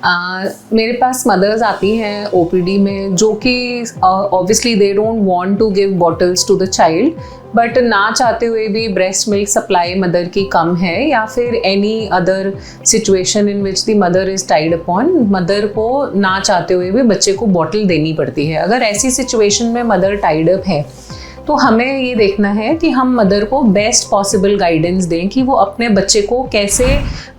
मेरे पास मदर्स आती हैं ओपीडी में जो कि obviously they don't want to give bottles to the child, but ना चाहते हुए भी ब्रेस्ट मिल्क सप्लाई मदर की कम है या फिर any other situation in which the mother is tied upon, mother को ना चाहते हुए भी बच्चे को बॉटल देनी पड़ती है। अगर ऐसी सिचुएशन में मदर टाइड अप है तो हमें ये देखना है कि हम मदर को बेस्ट पॉसिबल गाइडेंस दें कि वो अपने बच्चे को कैसे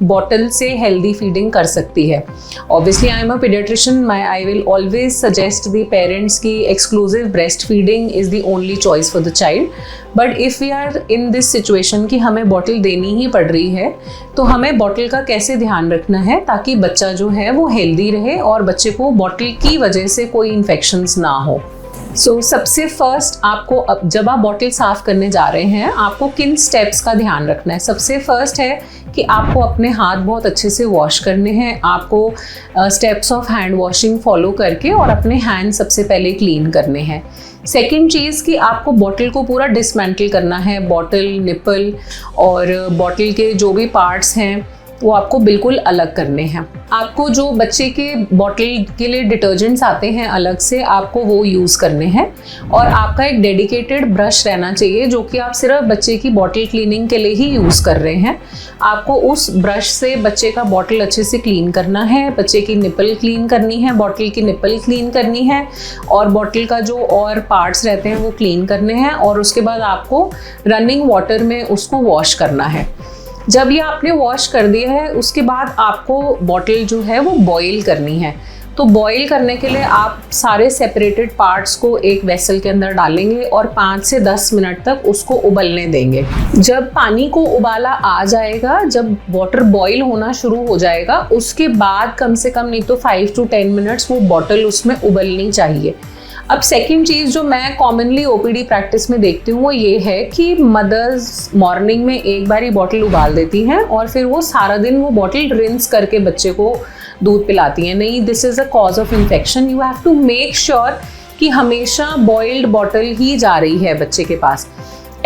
बॉटल से हेल्दी फीडिंग कर सकती है। Obviously I am a paediatrician, I will always suggest the parents की exclusive breast feeding is the only choice for the child. But if we are in this situation कि हमें bottle देनी ही पड़ रही है तो हमें बॉटल का कैसे ध्यान रखना है ताकि बच्चा जो है वो हेल्दी रहे और बच्चे को बॉटल की वजह से कोई इन्फेक्शंस ना हो। सबसे फर्स्ट आपको जब आप बॉटल साफ़ करने जा रहे हैं आपको किन स्टेप्स का ध्यान रखना है। सबसे फर्स्ट है कि आपको अपने हाथ बहुत अच्छे से वॉश करने हैं। आपको steps of hand washing follow करके और अपने हैंड सबसे पहले क्लीन करने हैं। सेकेंड चीज़ कि आपको बॉटल को पूरा डिसमेंटल करना है। बॉटल, निपल और बॉटल के जो भी पार्ट्स हैं वो आपको बिल्कुल अलग करने हैं। आपको जो बच्चे के बॉटल के लिए डिटर्जेंट्स आते हैं अलग से, आपको वो यूज़ करने हैं और आपका एक डेडिकेटेड ब्रश रहना चाहिए जो कि आप सिर्फ बच्चे की बॉटल क्लीनिंग के लिए ही यूज़ कर रहे हैं। आपको उस ब्रश से बच्चे का बॉटल अच्छे से क्लीन करना है, बच्चे की निपल क्लीन करनी है, बॉटल की निपल क्लीन करनी है और बॉटल का जो और पार्ट्स रहते हैं वो क्लीन करने हैं और उसके बाद आपको रनिंग वाटर में उसको वॉश करना है। जब ये आपने वॉश कर दिया है उसके बाद आपको बॉटल जो है वो बॉईल करनी है। तो बॉईल करने के लिए आप सारे सेपरेटेड पार्ट्स को एक वेसल के अंदर डालेंगे और 5 से 10 मिनट तक उसको उबलने देंगे। जब पानी को उबाला आ जाएगा, जब वाटर बॉईल होना शुरू हो जाएगा, उसके बाद कम से कम नहीं तो 5 to 10 मिनट्स वो बॉटल उसमें उबलनी चाहिए। अब सेकेंड चीज़ जो मैं कॉमनली ओपीडी प्रैक्टिस में देखती हूँ वो ये है कि मदर्स मॉर्निंग में एक बार ही बॉटल उबाल देती हैं और फिर वो सारा दिन वो बॉटल रिंस करके बच्चे को दूध पिलाती हैं। नहीं, this is a cause of infection. You have to make sure कि हमेशा बॉइल्ड बॉटल ही जा रही है बच्चे के पास।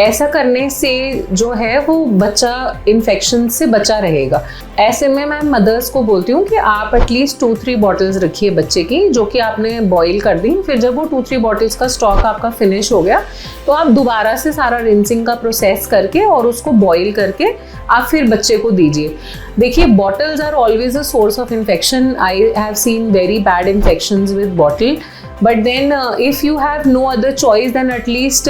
ऐसा करने से जो है वो बच्चा इन्फेक्शन से बचा रहेगा। ऐसे में मैं मदर्स को बोलती हूँ कि आप एटलीस्ट 2-3 बॉटल्स रखिए बच्चे की जो कि आपने बॉईल कर दी। फिर जब वो 2-3 बॉटल्स का स्टॉक आपका फिनिश हो गया तो आप दोबारा से सारा रिंसिंग का प्रोसेस करके और उसको बॉईल करके आप फिर बच्चे को दीजिए। देखिए, bottles are always a source of infection. I have seen very bad infections with bottle, but then if you have no other choice then at least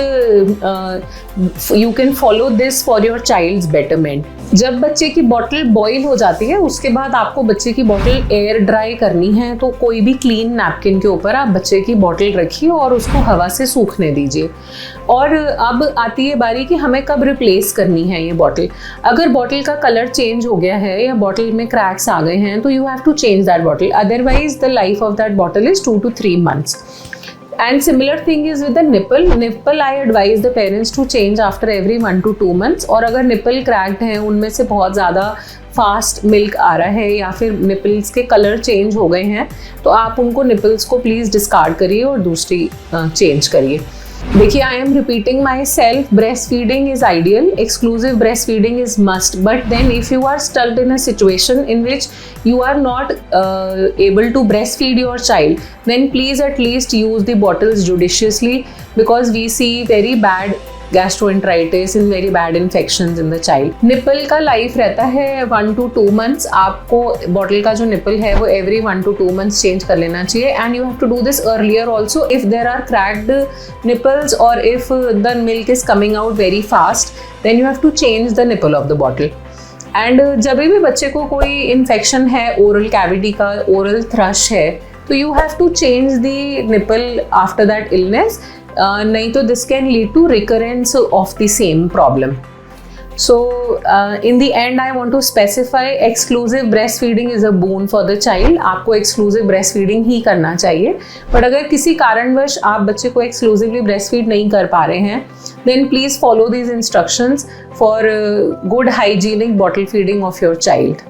you can follow this for your child's betterment। जब बच्चे की bottle boil हो जाती है उसके बाद आपको बच्चे की बॉटल एयर ड्राई करनी है। तो कोई भी क्लीन नैपकिन के ऊपर आप बच्चे की बॉटल रखिए और उसको हवा से सूखने दीजिए। और अब आती है बारी कि हमें कब रिप्लेस करनी है ये बॉटल। अगर बॉटल का कलर चेंज हो गया है या बॉटल में क्रैक्स आ गए हैं तो you have to change that bottle, otherwise the life of that bottle is 2 to 3 months। And similar thing is with the nipple. Nipple I advise the parents to change after every 1 to 2 months। और अगर nipple cracked हैं, उनमें से बहुत ज़्यादा fast milk आ रहा है या फिर निपल्स के कलर चेंज हो गए हैं तो आप उनको निपल्स को प्लीज़ डिस्कार्ड करिए और दूसरी चेंज करिए। देखिए, I am repeating myself, breast feeding is ideal, exclusive breast feeding is must, but then if you are stucked in a situation in which you are not able to breastfeed your child, then please at least use the bottles judiciously because we see very bad gastroenteritis and very bad infections in the child। Nipple का life रहता है 1 to 2 months। आपको bottle का जो nipple है वो every 1 to 2 months change कर लेना चाहिए and you have to do this earlier also if there are cracked nipples or if the milk is coming out very fast then you have to change the nipple of the bottle। And जब भी बच्चे को कोई infection है oral cavity का, oral thrush है, तो you have to change the nipple after that illness, नहीं तो this can lead to recurrence of the same problem. So in the end I want to specify exclusive breastfeeding is a boon for the child। आपको exclusive breastfeeding ही करना चाहिए, but अगर किसी कारणवश आप बच्चे को exclusively breastfeed नहीं कर पा रहे हैं then please follow these instructions for good hygienic bottle feeding of your child।